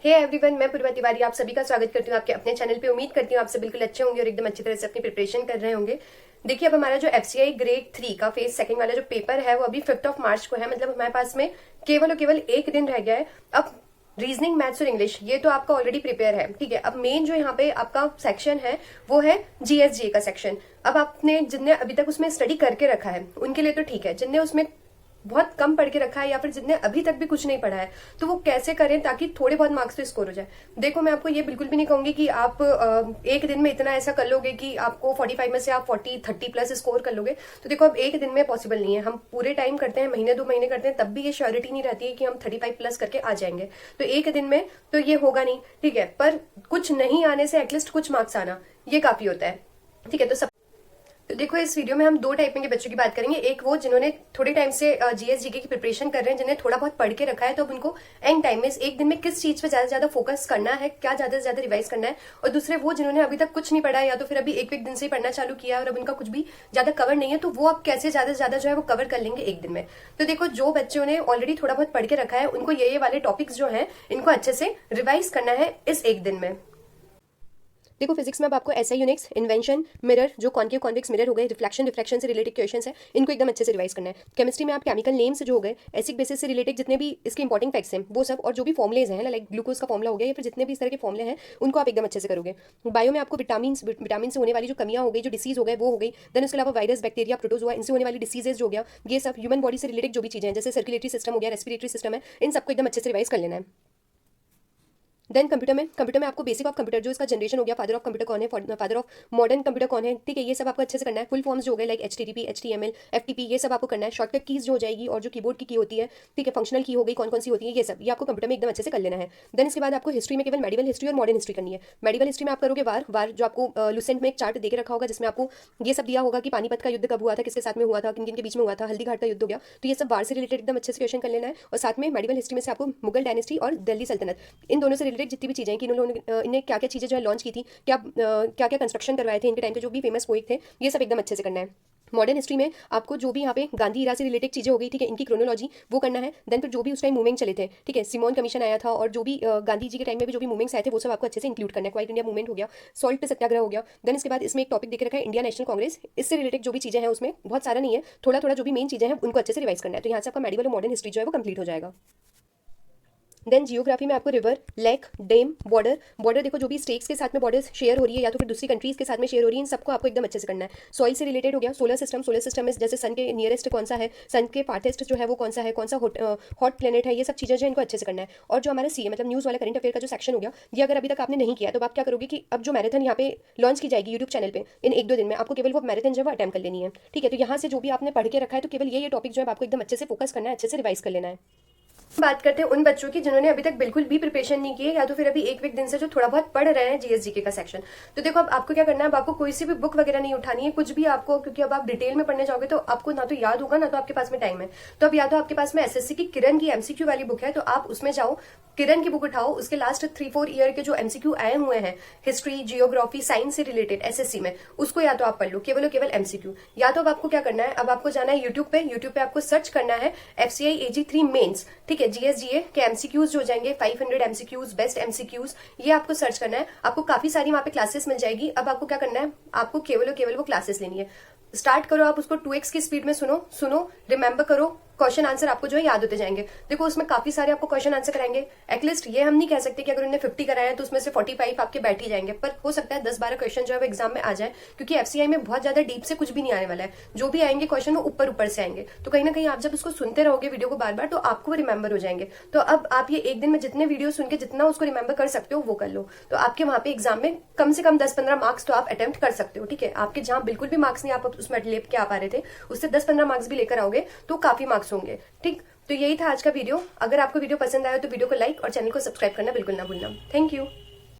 Hey everyone, मैं पूर्वा तिवारी आप सभी का स्वागत करती हूँ आपके अपने चैनल पे। उम्मीद करती हूँ आप सब बिल्कुल अच्छे होंगे और एकदम अच्छी तरह से अपनी प्रिपरेशन कर रहे होंगे। देखिए, अब हमारा जो एफसीआई ग्रेड 3 का फेज सेकंड वाला जो पेपर है वो अभी 5 मार्च को है। मतलब हमारे पास में केवल और केवल एक दिन रह गया है। अब रीजनिंग, मैथ्स और इंग्लिश ये तो आपका ऑलरेडी प्रिपेयर है, ठीक है। अब मेन जो यहाँ पे आपका सेक्शन है वो है जीएसजी का सेक्शन। अब आपने जिनने अभी तक उसमें स्टडी करके रखा है उनके लिए तो ठीक है, जिनने उसमें बहुत कम पढ़ के रखा है या फिर जिनने अभी तक भी कुछ नहीं पढ़ा है तो वो कैसे करें ताकि थोड़े बहुत मार्क्स तो स्कोर हो जाए। देखो, मैं आपको ये बिल्कुल भी नहीं कहूंगी कि आप एक दिन में इतना ऐसा कर लोगे कि आपको 45 में से आप 40-30 प्लस स्कोर कर लोगे। तो देखो, अब एक दिन में पॉसिबल नहीं है। हम पूरे टाइम करते हैं, महीने 2 महीने करते हैं, तब भी ये श्योरिटी नहीं रहती है कि हम 35 प्लस करके आ जाएंगे। तो एक दिन में तो ये होगा नहीं, ठीक है। पर कुछ नहीं आने से एटलीस्ट कुछ मार्क्स आना ये काफी होता है, ठीक है। तो देखो, इस वीडियो में हम दो टाइप के बच्चों की बात करेंगे। एक वो जिन्होंने थोड़े टाइम से जीएस जीके की प्रिपरेशन कर रहे हैं, जिन्हें थोड़ा बहुत पढ़ के रखा है, तो अब उनको एंड टाइम में एक दिन में किस चीज पे ज्यादा से ज्यादा फोकस करना है, क्या ज्यादा से ज्यादा रिवाइज करना है। और दूसरे वो जिन्होंने अभी तक कुछ नहीं पढ़ा है या तो फिर अभी एक दिन से ही पढ़ना चालू किया और अब उनका कुछ भी ज्यादा कवर नहीं है, तो वो अब कैसे ज्यादा से ज्यादा जो है वो कवर कर लेंगे एक दिन में। तो देखो, जो बच्चों ने ऑलरेडी थोड़ा बहुत पढ़ के रखा है उनको ये वाले टॉपिक्स जो है इनको अच्छे से रिवाइज करना है इस एक दिन में। देखो, फिजिक्स में अब आपको एसआई यूनिट्स, इन्वेंशन, मिरर, जो कॉन्केव कॉन्वेक्स मिरर हो गए, रिफ्लेक्शन डिफ्रेक्शन से रिलेटेड क्वेश्चंस है, इनको एकदम अच्छे से रिवाइज करना है। केमिस्ट्री में आप केमिकल नेम्स जो हो गए, एसिड बेसिस से रिलेटेड जितने भी इसके इंपॉर्टेंट फैक्ट्स हैं वो सब, और जो भी फॉर्मुलेज हैं लाइक ग्लूकोज का फॉर्मुला हो गया या फिर जितने भी इस तरह के फॉर्मुले हैं उनको आप एकदम अच्छे से करोगे। बायो में आपको विटामिन से होने वाली जो कमियां हो गई, जो डिसीज हो गए वो हो गई। देन उसके अलावा वायरस, बैक्टीरिया, प्रोटोजोआ, इनसे होने वाली डिसीजेज हो गया, ये सब ह्यूमन बॉडी से रिलेटेड जो भी चीजें हैं जैसे सर्कुलेटरी सिस्टम हो गया, रेस्पिरेटरी सिस्टम है, इन सबको एकदम अच्छे से रिवाइज कर लेना है। देन कंप्यूटर में आपको बेसिक ऑफ कंप्यूटर, जो इसका जनरेशन हो गया, फादर ऑफ कंप्यूटर कौन है, फादर ऑफ मॉडर्न कंप्यूटर कौन है, ठीक है, ये सब आपको अच्छे से करना है। फुल फॉर्म्स जो हो गए लाइक HTTP, HTML, FTP, ये सब आपको करना है। शॉर्टकट कीज जो हो जाएगी और जो कीबोर्ड की होती है, ठीक है, फंक्शनल की हो गई, कौन कौन सी होती है, ये सब ये आपको कंप्यूटर में एकदम अच्छे से कर लेना है। देन इसके बाद आपको हिस्ट्री में केवल मेडिवल हिस्ट्री और मॉडर्न हिस्ट्री करनी है। मेडिवल हिस्ट्री में आप करोगे वार जो आपको लुसेंट में एक चार्ट देके रखा होगा जिसमें आपको ये सब दिया होगा कि पानीपत का युद्ध कब हुआ था, किसके साथ में हुआ था, किन किन के बीच में हुआ था, हल्दी घाट का युद्ध हो गया। तो ये सब वार से रिलेटेड एकदम अच्छे से क्वेश्चन कर लेना है। और साथ में मेडिवल हिस्ट्री में से आपको मुगल डायनेस्टी और दिल्ली सल्तनत, इन दोनों से रिलेटेड जितनी भी चीजें हैं कि इन्हें क्या क्या चीजें जो है लॉन्च की थी, क्या क्या क्या कंस्ट्रक्शन करवाए थे इनके टाइम पे, जो भी फेमस पोइट थे, ये सब एकदम अच्छे से करना है। मॉडर्न हिस्ट्री में आपको जो भी यहाँ पे गांधी इरा से रिलेटेड चीजें हो गई, ठीक है, इनकी क्रोनोलॉजी वो करना है। देन फिर जो भी उस टाइम मूवमेंट चले थे, ठीक है, सिमोन कमीशन आया था और जो भी गांधी जी के टाइम में भी जो भी मूवमेंट्स आए थे वो सब आपको अच्छे से इंक्लूड करना है। क्वाइट इंडिया मूवमेंट हो गया, सॉल्ट सत्याग्रह हो गया। देन इसके बाद इसमें एक टॉपिक देख रखा है इंडिया नेशनल कांग्रेस, इससे रिलेटेड जो भी चीजें हैं उसमें बहुत सारा नहीं है, थोड़ा थोड़ा जो भी मेन चीजें हैं उनको अच्छे से रिवाइज करना है। तो यहाँ से आपका मेडिवल और मॉडर्न हिस्ट्री जो है वो कंप्लीट हो जाएगा। देन जियोग्राफी में आपको रिवर, लेक, डैम, बॉर्डर देखो जो भी स्टेट्स के साथ में बॉर्डर शेयर हो रही है या तो फिर दूसरी कंट्रीज के साथ में शेयर हो रही है, इन सबको आपको एकदम अच्छे से करना है। सॉइल से रिलेटेड हो गया, सोलर सिस्टम में जैसे सन के नियरेस्ट कौन सा है, सन के फार्थेस्ट जो है वो कौन सा है, कौन सा हॉट प्लेनेट है, ये सब चीजें जो है इनको अच्छे से करना है। और जो हमारा सी मतलब न्यूज वाला करंट अफेयर का जो सेक्शन हो गया, ये अगर अभी तक आपने नहीं किया तो आप क्या करोगे कि अब जो मैराथन यहाँ पे लॉन्च की जाएगी यूट्यूब चैनल पे इन 1-2 दिन में, आपको केवल वो मैराथन जो है अटेम्प्ट कर लेनी है, ठीक है। तो यहाँ से जो भी आपने पढ़ के रखा है तो केवल ये टॉपिक जो है आपको एकदम अच्छे से फोकस करना है, अच्छे से रिवाइज कर लेना है। बात करते हैं उन बच्चों की जिन्होंने अभी तक बिल्कुल भी प्रिपरेशन नहीं की है या तो फिर अभी एक दिन से जो थोड़ा बहुत पढ़ रहे हैं जीएसजीके का सेक्शन। तो देखो, अब आपको क्या करना है, अब आपको कोई सी भी बुक वगैरह नहीं उठानी है, कुछ भी आपको, क्योंकि अब आप डिटेल में पढ़ने जाओगे तो आपको ना तो याद होगा ना तो आपके पास में टाइम है। तो अब या तो आपके पास में एसएससी की किरण की एमसीक्यू वाली बुक है तो आप उसमें जाओ, किरण की बुक उठाओ, उसके लास्ट 3-4 ईयर के जो एमसीक्यू आए हुए हैं हिस्ट्री, जियोग्राफी, साइंस से रिलेटेड एसएससी में, उसको या तो आप पढ़ लो केवल एमसीक्यू। या तो अब आपको क्या करना है, अब आपको जाना है यूट्यूब पे आपको सर्च करना है एफसीआई AG3 मेन्स, ठीक है, जीएसजीए के एमसीक्यूज जो जाएंगे 500 एमसीक्यूज, बेस्ट एमसीक्यूज, ये आपको सर्च करना है। आपको काफी सारी वहां पे क्लासेस मिल जाएगी। अब आपको क्या करना है, आपको केवल वो क्लासेस लेनी है। स्टार्ट करो, आप उसको 2x की स्पीड में सुनो, रिमेंबर करो, क्वेश्चन आंसर आपको जो है याद होते जाएंगे। देखो, उसमें काफी सारे आपको क्वेश्चन आंसर कराएंगे। एटलीस्ट ये हम नहीं कह सकते कि अगर उन्होंने 50 कराया है तो उसमें से 45 आपके बैठ ही जाएंगे, पर हो सकता है 10-12 क्वेश्चन जो है वो एग्जाम में आ जाए, क्योंकि एफसीआई में बहुत ज्यादा डीप से कुछ भी नहीं आने वाला है। जो भी आएंगे क्वेश्चन वो ऊपर से आएंगे, तो कहीं ना कहीं आप जब उसको सुनते रहोगे वीडियो को बार-बार तो आपको वो रिमेंबर हो जाएंगे। तो अब आप ये एक दिन में जितने वीडियो सुन के जितना उसको रिमेंबर कर सकते हो वो कर लो, तो आपके वहां पे एग्जाम में कम से कम 10-15 मार्क्स तो आप अटेम्प्ट कर सकते हो, ठीक है। आपके जहां बिल्कुल भी मार्क्स नहीं आप उसमें लेके आ पा रहे थे, उससे 10-15 मार्क्स भी लेकर आओगे तो काफी मार्क्स होंगे, ठीक। तो यही था आज का वीडियो। अगर आपको वीडियो पसंद आया तो वीडियो को लाइक और चैनल को सब्सक्राइब करना बिल्कुल ना भूलना। Thank you.